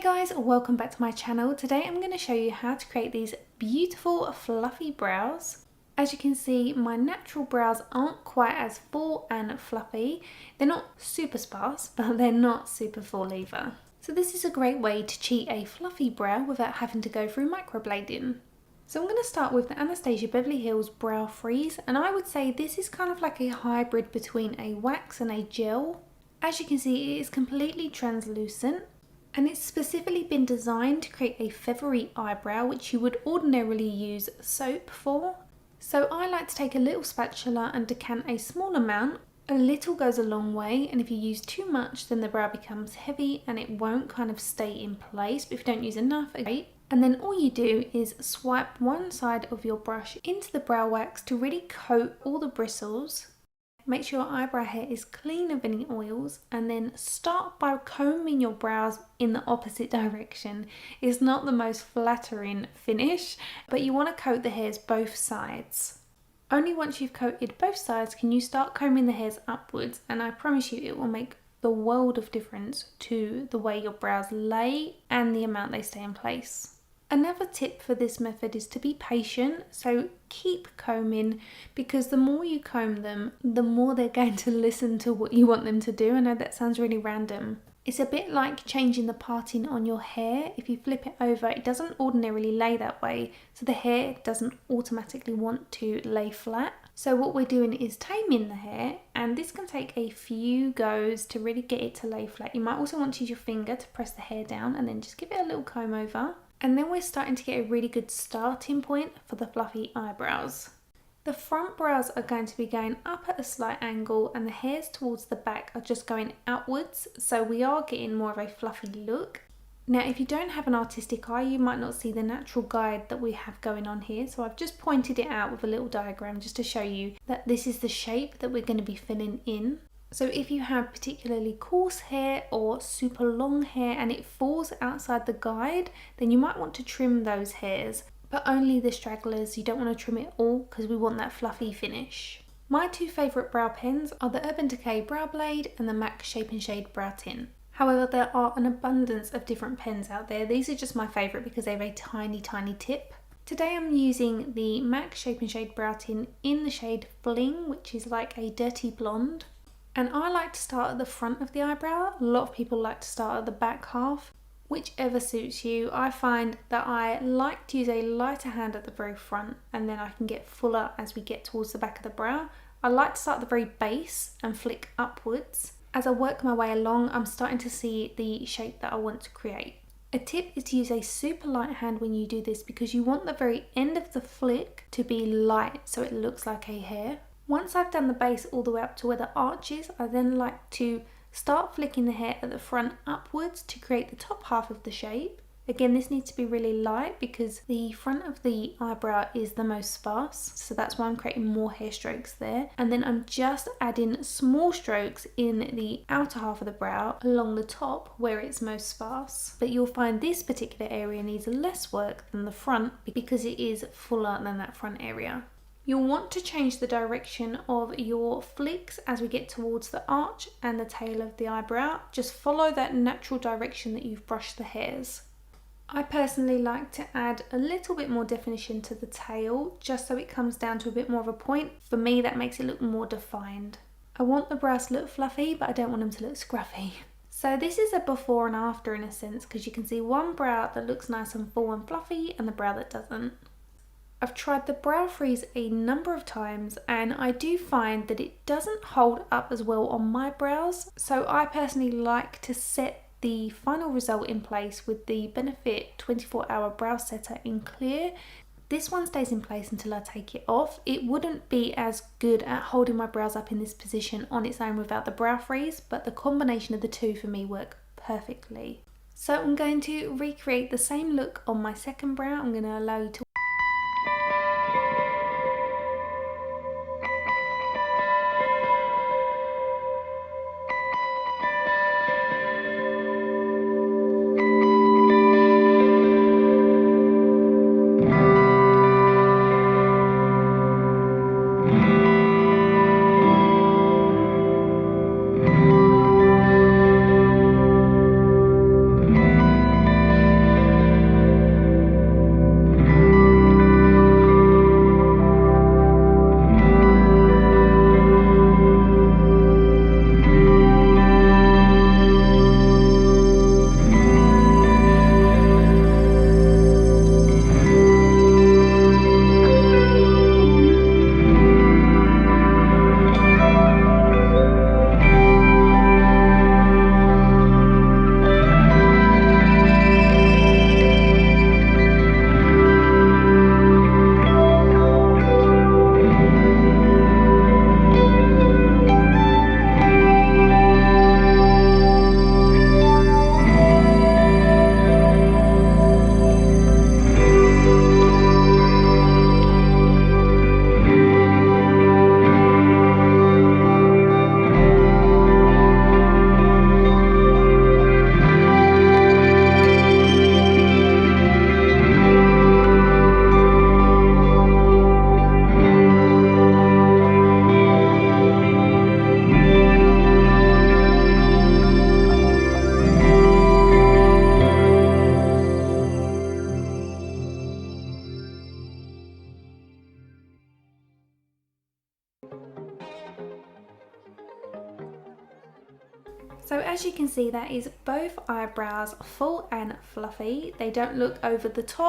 guys, welcome back to my channel. Today I'm going to show you how to create these beautiful fluffy brows. As you can see, my natural brows aren't quite as full and fluffy. They're not super sparse, but they're not super full either. So this is a great way to cheat a fluffy brow without having to go through microblading. So I'm going to start with the Anastasia Beverly Hills Brow Freeze, and I would say this is kind of like a hybrid between a wax and a gel. As you can see, it is completely translucent. And it's specifically been designed to create a feathery eyebrow, which you would ordinarily use soap for. So I like to take a little spatula and decant a small amount. A little goes a long way, and if you use too much then the brow becomes heavy and it won't kind of stay in place. But if you don't use enough, great. And then all you do is swipe one side of your brush into the brow wax to really coat all the bristles. Make sure your eyebrow hair is clean of any oils, and then start by combing your brows in the opposite direction. It's not the most flattering finish, but you want to coat the hairs both sides. Only once you've coated both sides can you start combing the hairs upwards, and I promise you it will make the world of difference to the way your brows lay and the amount they stay in place. Another tip for this method is to be patient, so keep combing, because the more you comb them, the more they're going to listen to what you want them to do. I know that sounds really random. It's a bit like changing the parting on your hair. If you flip it over, it doesn't ordinarily lay that way, so the hair doesn't automatically want to lay flat. So what we're doing is taming the hair, and this can take a few goes to really get it to lay flat. You might also want to use your finger to press the hair down and then just give it a little comb over. And then we're starting to get a really good starting point for the fluffy eyebrows. The front brows are going to be going up at a slight angle, and the hairs towards the back are just going outwards, so we are getting more of a fluffy look. Now if you don't have an artistic eye, you might not see the natural guide that we have going on here, so I've just pointed it out with a little diagram just to show you that this is the shape that we're going to be filling in. So if you have particularly coarse hair or super long hair and it falls outside the guide, then you might want to trim those hairs, but only the stragglers. You don't want to trim it all because we want that fluffy finish. My two favourite brow pens are the Urban Decay Brow Blade and the MAC Shape and Shade Brow Tint. However, there are an abundance of different pens out there. These are just my favourite because they have a tiny tip. Today I'm using the MAC Shape and Shade Brow Tint in the shade Fling, which is like a dirty blonde. And I like to start at the front of the eyebrow. A lot of people like to start at the back half. Whichever suits you. I find that I like to use a lighter hand at the very front, and then I can get fuller as we get towards the back of the brow. I like to start at the very base and flick upwards. As I work my way along, I'm starting to see the shape that I want to create. A tip is to use a super light hand when you do this, because you want the very end of the flick to be light so it looks like a hair. Once I've done the base all the way up to where the arch is, I then like to start flicking the hair at the front upwards to create the top half of the shape. Again, this needs to be really light because the front of the eyebrow is the most sparse, so that's why I'm creating more hair strokes there. And then I'm just adding small strokes in the outer half of the brow along the top where it's most sparse. But you'll find this particular area needs less work than the front because it is fuller than that front area. You'll want to change the direction of your flicks as we get towards the arch and the tail of the eyebrow. Just follow that natural direction that you've brushed the hairs. I personally like to add a little bit more definition to the tail, just so it comes down to a bit more of a point. For me, that makes it look more defined. I want the brows to look fluffy, but I don't want them to look scruffy. So this is a before and after in a sense, because you can see one brow that looks nice and full and fluffy and the brow that doesn't. I've tried the brow freeze a number of times, and I do find that it doesn't hold up as well on my brows. So I personally like to set the final result in place with the Benefit 24-hour brow setter in clear. This one stays in place until I take it off. It wouldn't be as good at holding my brows up in this position on its own without the brow freeze, but the combination of the two for me work perfectly. So I'm going to recreate the same look on my second brow. I'm going to allow you to So as you can see, that is both eyebrows full and fluffy. They don't look over the top